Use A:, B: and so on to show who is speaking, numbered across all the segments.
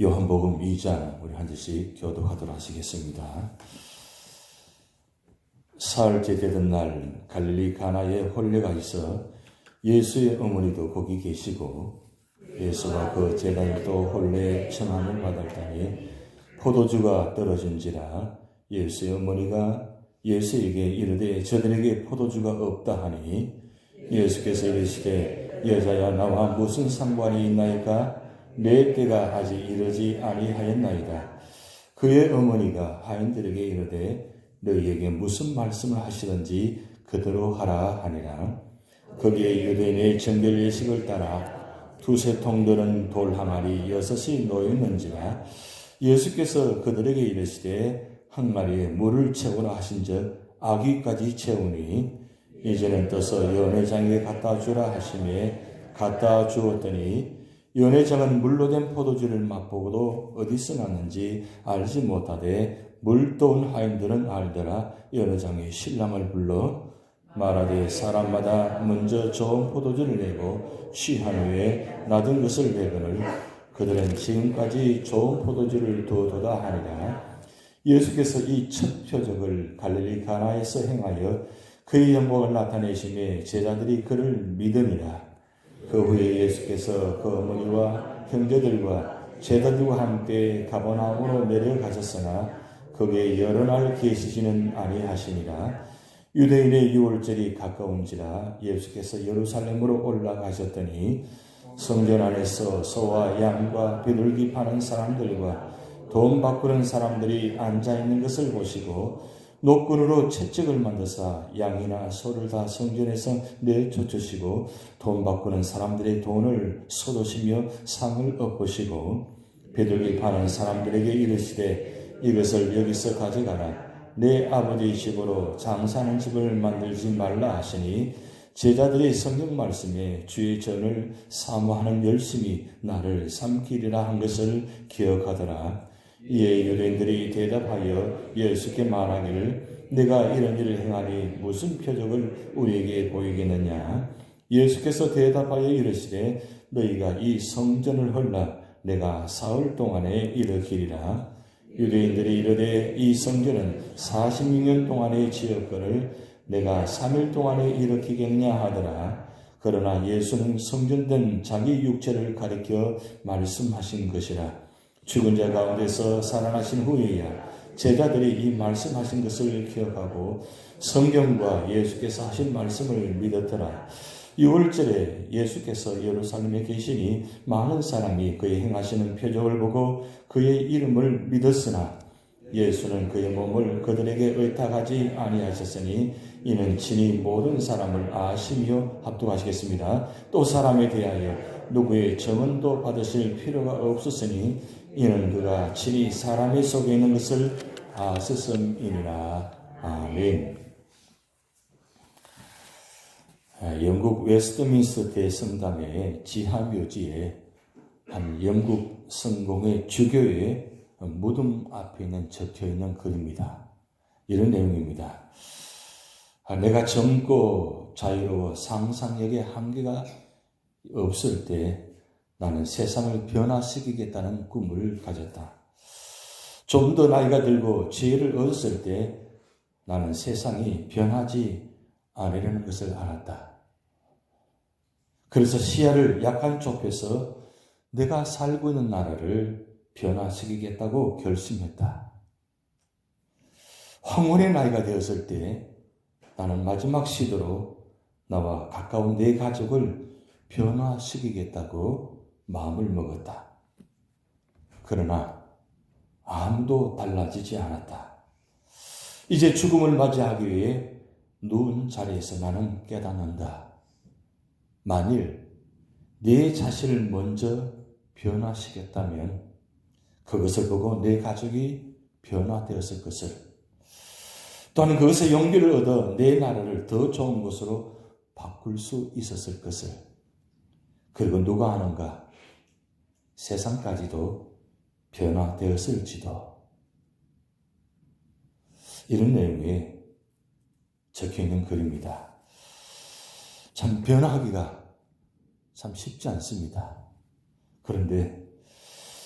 A: 요한복음 2장 우리 한 절씩 교독하도록 하시겠습니다. 사흘째 되던 날 갈릴리 가나에 혼례가 있어 예수의 어머니도 거기 계시고 예수와 그 제자들도 혼례의 청함을 받을 때에 포도주가 떨어진지라 예수의 어머니가 예수에게 이르되 저들에게 포도주가 없다 하니 예수께서 이르시되 여자야 나와 무슨 상관이 있나이까 내 때가 아직 이르지 아니하였나이다. 그의 어머니가 하인들에게 이르되 너희에게 무슨 말씀을 하시든지 그대로 하라 하니라. 거기에 유대인의 정결 예식을 따라 두세 통 들은 돌 항아리 6이 놓였는지라. 예수께서 그들에게 이르시되 항아리에 물을 채우라 하신즉 아귀까지 채우니 이제는 떠서 연회장에 갖다 주라 하시매 갖다 주었더니 연회장은 물로 된 포도주를 맛보고도 어디서 났는지 알지 못하되 물도온 하인들은 알더라. 연회장에 신랑을 불러 말하되 사람마다 먼저 좋은 포도주를 내고 취한 후에 놔둔 것을 내거늘 그들은 지금까지 좋은 포도주를 두어두다 하니라. 예수께서 이 첫 표적을 갈릴리 가나에서 행하여 그의 영광을 나타내심에 제자들이 그를 믿으니라. 그 후에 예수께서 그 어머니와 형제들과 제자들과 함께 가버나움으로 내려가셨으나 거기에 여러 날 계시지는 아니하시니라. 유대인의 유월절이 가까운지라 예수께서 예루살렘으로 올라가셨더니 성전 안에서 소와 양과 비둘기 파는 사람들과 돈 바꾸는 사람들이 앉아있는 것을 보시고 노끈으로 채찍을 만드사 양이나 소를 다 성전에서 내쫓으시고 돈 바꾸는 사람들의 돈을 쏟으시며 상을 엎으시고 비둘기 파는 사람들에게 이르시되 이것을 여기서 가져가라. 내 아버지 집으로 장사하는 집을 만들지 말라 하시니 제자들의 성경 말씀에 주의 전을 사모하는 열심이 나를 삼키리라 한 것을 기억하더라. 이에 유대인들이 대답하여 예수께 말하기를 내가 이런 일을 행하니 무슨 표적을 우리에게 보이겠느냐. 예수께서 대답하여 이르시되 너희가 이 성전을 헐라 내가 사흘 동안에 일으키리라. 유대인들이 이르되 이 성전은 46년 동안에 지었거늘 내가 3일 동안에 일으키겠냐 하더라. 그러나 예수는 성전된 자기 육체를 가리켜 말씀하신 것이라. 죽은 자 가운데서 살아나신 후에야 제자들이 이 말씀하신 것을 기억하고 성경과 예수께서 하신 말씀을 믿었더라. 6월절에 예수께서 예루살렘에 계시니 많은 사람이 그의 행하시는 표적을 보고 그의 이름을 믿었으나 예수는 그의 몸을 그들에게 의탁하지 아니하셨으니 이는 친히 모든 사람을 아시며 합독하시겠습니다. 또 사람에 대하여 누구의 증언도 받으실 필요가 없었으니 이는 그가 친히 사람의 속에 있는 것을 아셨음이니라. 아멘. 영국 웨스트민스터 대성당의 지하묘지에 한 영국 성공의 주교의 무덤 앞에 적혀있는 글입니다. 이런 내용입니다. 내가 젊고 자유로워 상상력의 한계가 없을 때 나는 세상을 변화시키겠다는 꿈을 가졌다. 좀 더 나이가 들고 지혜를 얻었을 때 나는 세상이 변하지 않으려는 것을 알았다. 그래서 시야를 약간 좁혀서 내가 살고 있는 나라를 변화시키겠다고 결심했다. 황혼의 나이가 되었을 때 나는 마지막 시도로 나와 가까운 내 가족을 변화시키겠다고 마음을 먹었다. 그러나 아무도 달라지지 않았다. 이제 죽음을 맞이하기 위해 누운 자리에서 나는 깨닫는다. 만일 내 자신을 먼저 변화시켰다면 그것을 보고 내 가족이 변화되었을 것을, 또한 그것의 용기를 얻어 내 나라를 더 좋은 곳으로 바꿀 수 있었을 것을, 그리고 누가 아는가 세상까지도 변화되었을지도. 이런 내용이 적혀있는 글입니다. 참 변화하기가 참 쉽지 않습니다. 그런데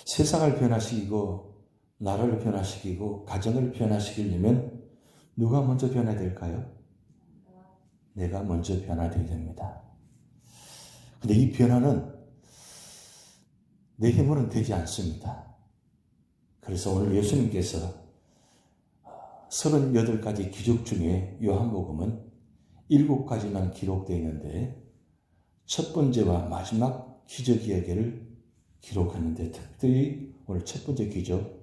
A: 세상을 변화시키고 나라를 변화시키고 가정을 변화시키려면 누가 먼저 변해야 될까요? 내가 먼저 변화되어야 됩니다. 근데 이 변화는 내 힘으로는 되지 않습니다. 그래서 오늘 예수님께서 38가지 기적 중에 요한복음은 7가지만 기록되어 있는데 첫 번째와 마지막 기적 이야기를 기록했는데 특별히 오늘 첫 번째 기적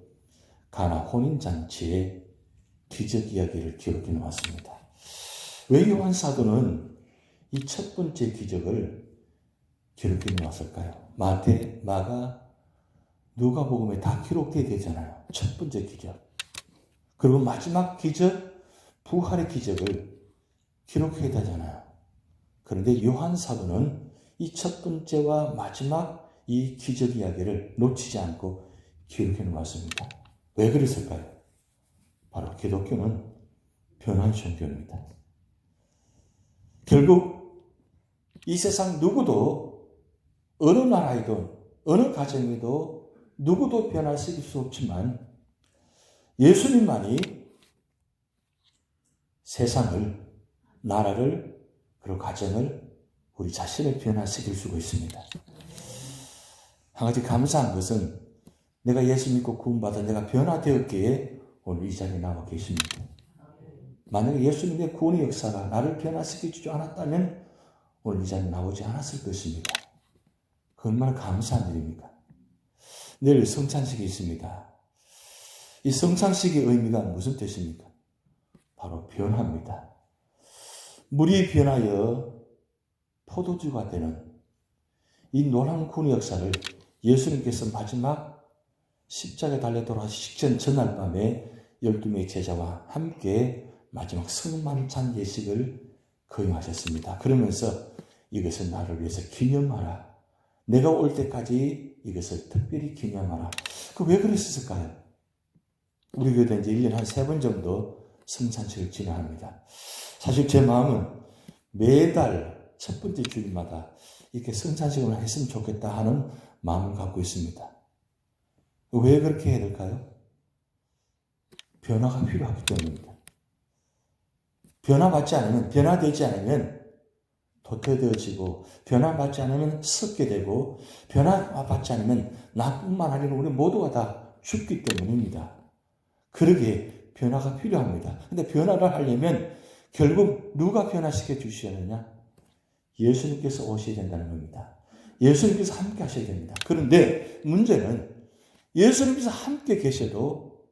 A: 가나 혼인잔치의 기적 이야기를 기록해 놓았습니다. 왜 요한 사도는 이 첫 번째 기적을 기록해 놓았을까요? 마태, 마가, 누가복음에 다 기록되어야 되잖아요. 첫 번째 기적. 그리고 마지막 기적, 부활의 기적을 기록해야 되잖아요. 그런데 요한 사도는 이 첫 번째와 마지막 이 기적 이야기를 놓치지 않고 기록해 놓았습니다. 왜 그랬을까요? 바로 기독교는 변화의 종교입니다. 결국 이 세상 누구도 어느 나라에도 어느 가정에도 누구도 변화시킬 수 없지만 예수님만이 세상을, 나라를, 그리고 가정을, 우리 자신을 변화시킬 수가 있습니다. 한 가지 감사한 것은 내가 예수 믿고 구원받아 내가 변화되었기에 오늘 이 자리에 나와 계십니다. 만약에 예수님의 구원의 역사가 나를 변화시키지 않았다면 오늘 이 자리에 나오지 않았을 것입니다. 그 얼마나 감사한 일입니까? 내일 성찬식이 있습니다. 이 성찬식의 의미가 무슨 뜻입니까? 바로 변화입니다. 물이 변하여 포도주가 되는 이 놀라운 구원의 역사를 예수님께서 마지막 십자가에 달려 돌아가신 직전 전날 밤에 12명의 제자와 함께 마지막 성만찬 예식을 거행하셨습니다. 그러면서 이것을 나를 위해서 기념하라. 내가 올 때까지 이것을 특별히 기념하라. 왜 그랬을까요? 우리 교회도 이제 1년에 한 3번 정도 성찬식을 진행합니다. 사실 제 마음은 매달 첫 번째 주일마다 이렇게 성찬식을 했으면 좋겠다 하는 마음을 갖고 있습니다. 왜 그렇게 해야 될까요? 변화가 필요하기 때문입니다. 변화받지 않으면, 변화되지 않으면 도태되어지고, 변화받지 않으면 썩게 되고, 변화받지 않으면 나뿐만 아니라 우리 모두가 다 죽기 때문입니다. 그러기에 변화가 필요합니다. 근데 변화를 하려면 결국 누가 변화시켜 주셔야 하느냐? 예수님께서 오셔야 된다는 겁니다. 예수님께서 함께 하셔야 됩니다. 그런데 문제는 예수님께서 함께 계셔도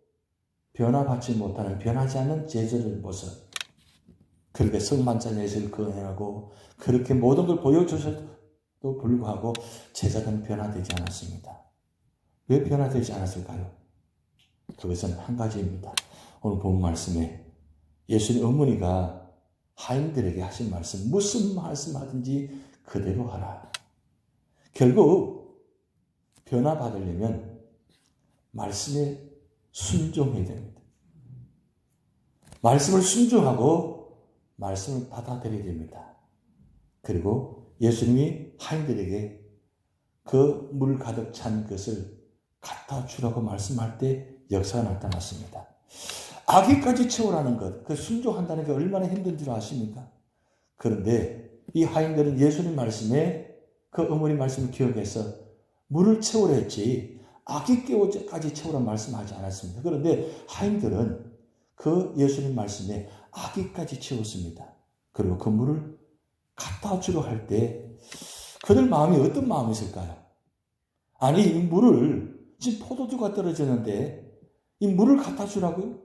A: 변화받지 못하는, 변하지 않는 제자들 모습. 그렇게 성만찬 예식을 거행하고 그렇게 모든 걸 보여주셔도 불구하고 제자들은 변화되지 않았습니다. 왜 변화되지 않았을까요? 그것은 한 가지입니다. 오늘 본 말씀에 예수님 어머니가 하인들에게 하신 말씀, 무슨 말씀하든지 그대로 하라. 결국 변화받으려면 말씀에 순종해야 됩니다. 말씀을 순종하고 말씀을 받아들여야 됩니다. 그리고 예수님이 하인들에게 그 물 가득 찬 것을 갖다 주라고 말씀할 때 역사가 나타났습니다. 아기까지 채우라는 것, 그 순종한다는 게 얼마나 힘든 줄 아십니까? 그런데 이 하인들은 예수님 말씀에 그 어머니 말씀을 기억해서 물을 채우려 했지 아기까지 채우라는 말씀하지 않았습니다. 그런데 하인들은 그 예수님 말씀에 아기까지 채웠습니다. 그리고 그 물을 갖다 주려 할 때 그들 마음이 어떤 마음이었을까요? 아니 이 물을 지금 포도주가 떨어졌는데 이 물을 갖다 주라고요?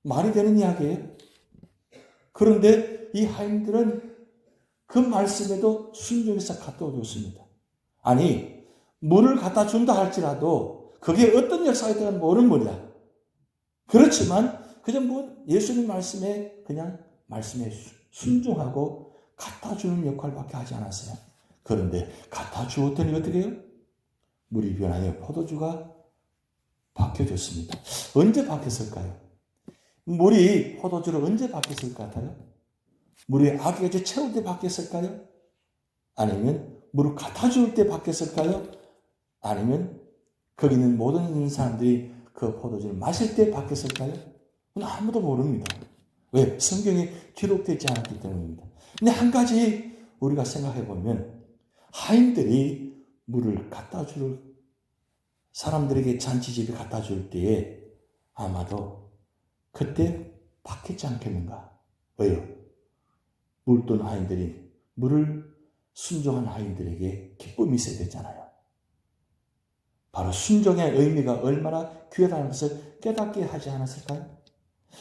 A: 말이 되는 이야기예요? 그런데 이 하인들은 그 말씀에도 순종해서 갖다 줬습니다. 아니 물을 갖다 준다 할지라도 그게 어떤 역사에 대한 모르는 거냐. 그렇지만 그냥 예수님 말씀에 그냥 말씀에 순종하고 갖다 주는 역할밖에 하지 않았어요. 그런데 갖다 주었더니 어떻게 해요? 물이 변하여 포도주가 바뀌어졌습니다. 언제 바뀌었을까요? 물이 포도주로 언제 바뀌었을 것 같아요? 물이 아기까지 채울 때 바뀌었을까요? 아니면 물을 갖다 줄 때 바뀌었을까요? 아니면 거기 있는 모든 사람들이 그 포도주를 마실 때 바뀌었을까요? 아무도 모릅니다. 왜? 성경에 기록되지 않았기 때문입니다. 근데 한 가지 우리가 생각해 보면 하인들이 물을 갖다 줄 사람들에게 잔치집에 갖다 줄 때에 아마도 그때 바뀌지 않겠는가? 왜요? 물돈 하인들이 물을 순종한 하인들에게 기쁨이 있어야 되잖아요. 바로 순종의 의미가 얼마나 귀하다는 것을 깨닫게 하지 않았을까요?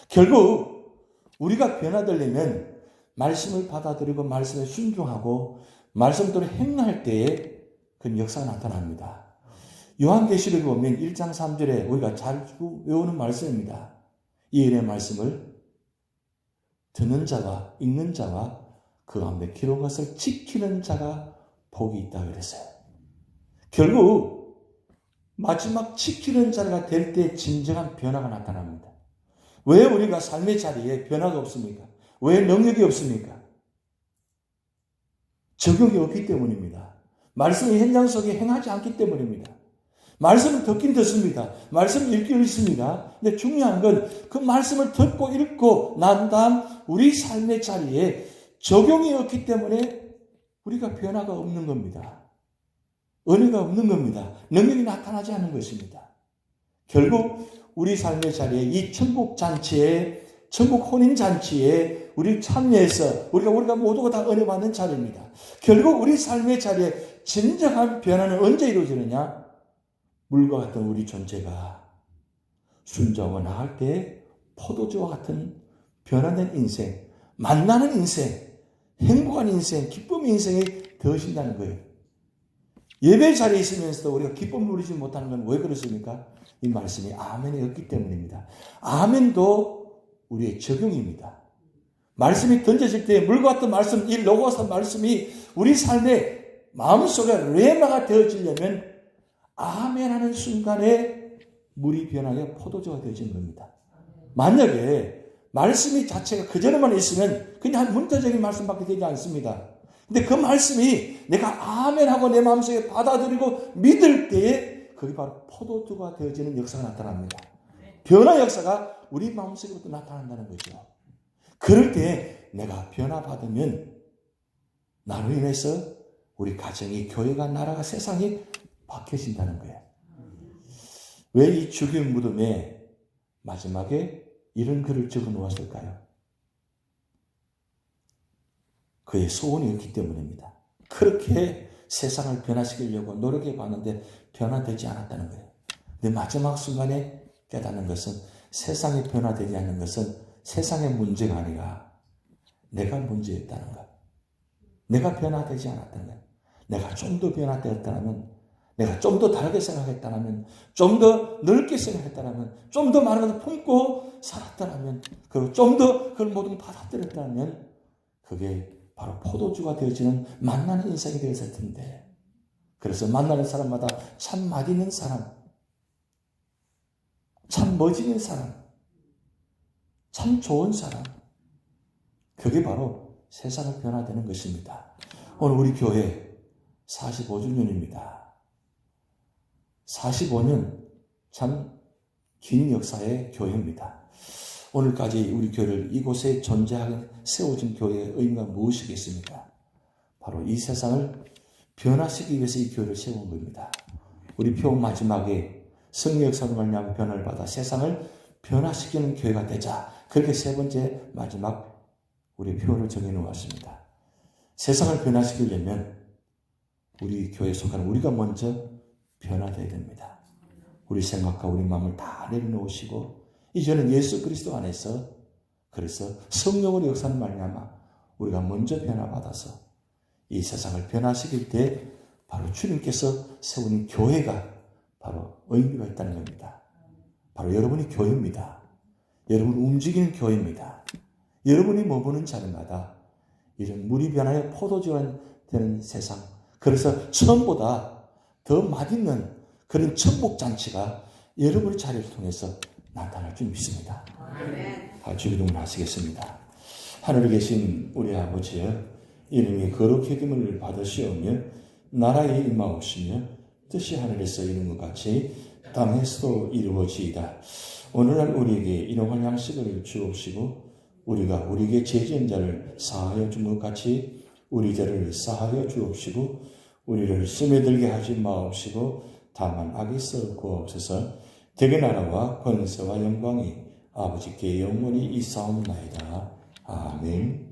A: 결국 우리가 변화되려면 말씀을 받아들이고 말씀에 순종하고 말씀대로 행할 때에 그 역사가 나타납니다. 요한계시록에 보면 1장 3절에 우리가 잘 외우는 말씀입니다. 이 일의 말씀을 듣는 자와 읽는 자와 그 가운데 기록한 것을 지키는 자가 복이 있다 그랬어요. 결국 마지막 지키는 자가 될 때 진정한 변화가 나타납니다. 왜 우리가 삶의 자리에 변화가 없습니까? 왜 능력이 없습니까? 적용이 없기 때문입니다. 말씀이 현장 속에 행하지 않기 때문입니다. 말씀을 듣긴 듣습니다. 말씀을 읽긴 읽습니다. 근데 중요한 건 그 말씀을 듣고 읽고 난 다음 우리 삶의 자리에 적용이 없기 때문에 우리가 변화가 없는 겁니다. 은혜가 없는 겁니다. 능력이 나타나지 않는 것입니다. 결국 우리 삶의 자리에 이 천국 잔치에, 천국 혼인 잔치에 우리 참여해서 우리가 모두가 다 은혜 받는 자리입니다. 결국 우리 삶의 자리에 진정한 변화는 언제 이루어지느냐? 물과 같은 우리 존재가 순종하고 나갈 때 포도주와 같은 변화된 인생, 만나는 인생, 행복한 인생, 기쁨의 인생이 되어진다는 거예요. 예배 자리에 있으면서도 우리가 기쁨을 누리지 못하는 건 왜 그렇습니까? 이 말씀이 아멘이 없기 때문입니다. 아멘도 우리의 적용입니다. 말씀이 던져질 때 물과 같은 말씀, 이 로고스 말씀이 우리 삶의 마음속에 레마가 되어지려면 아멘하는 순간에 물이 변하여 포도주가 되어지는 겁니다. 만약에 말씀이 자체가 그전에만 있으면 그냥 한 문자적인 말씀밖에 되지 않습니다. 근데 그 말씀이 내가 아멘하고 내 마음속에 받아들이고 믿을 때에 그게 바로 포도주가 되어지는 역사가 나타납니다. 변화 역사가 우리 마음속에부터 나타난다는 거죠. 그럴 때 내가 변화받으면 나로 인해서 우리 가정이, 교회가, 나라가, 세상이 바뀌어진다는 거예요. 왜 이 죽임 무덤에 마지막에 이런 글을 적어 놓았을까요? 그의 소원이 없기 때문입니다. 그렇게 세상을 변화시키려고 노력해 봤는데 변화되지 않았다는 거예요. 근데 마지막 순간에 깨닫는 것은 세상이 변화되지 않는 것은 세상의 문제가 아니라 내가 문제였다는 거예요. 내가 변화되지 않았다는 거예요. 내가 좀 더 변화되었다면, 내가 좀 더 다르게 생각했다면, 좀 더 넓게 생각했다면, 좀 더 많은 것을 품고 살았다면, 그리고 좀 더 그걸 모든 걸 받아들였다면 그게 바로 포도주가 되어지는 만나는 인생이 되었을 텐데, 그래서 만나는 사람마다 참 맛있는 사람, 참 멋있는 사람, 참 좋은 사람, 그게 바로 세상을 변화되는 것입니다. 오늘 우리 교회 45주년입니다. 45년 참 긴 역사의 교회입니다. 오늘까지 우리 교회를 이곳에 존재하게 세워진 교회의 의미가 무엇이겠습니까? 바로 이 세상을 변화시키기 위해서 이 교회를 세운 겁니다. 우리 표 마지막에 성령 역사로 말미암아 변화를 받아 세상을 변화시키는 교회가 되자. 그렇게 세 번째 마지막 우리 표를 정해놓았습니다. 세상을 변화시키려면 우리 교회에 속하는 우리가 먼저 변화되어야 됩니다. 우리 생각과 우리 마음을 다 내려놓으시고 이제는 예수 그리스도 안에서, 그래서 성령으로 역사는 말미암아 우리가 먼저 변화받아서 이 세상을 변화시킬 때 바로 주님께서 세우는 교회가 바로 의미가 있다는 겁니다. 바로 여러분이 교회입니다. 여러분 움직이는 교회입니다. 여러분이 머무는 자리마다 이런 물이 변하여 포도주가 되는 세상, 그래서 처음보다 더 맛있는 그런 천국잔치가 여러분의 자리를 통해서 나타날 줄 믿습니다. 주기도문 하시겠습니다. 하늘에 계신 우리 아버지여, 이름이 거룩히 여김을 받으시오며 나라에 임하옵시며 뜻이 하늘에서 이룬 것 같이 땅에서도 이루어지이다. 오늘날 우리에게 일용할 양식을 주옵시고 우리가 우리에게 죄지은 자를 사하여 준 것 같이 우리 죄를 사하여 주옵시고 우리를 시험에 들게 하지 마옵시고 다만 악에서 구하옵소서. 대개 나라와 권세와 영광이 아버지께 영원히 있사옵나이다. 아멘.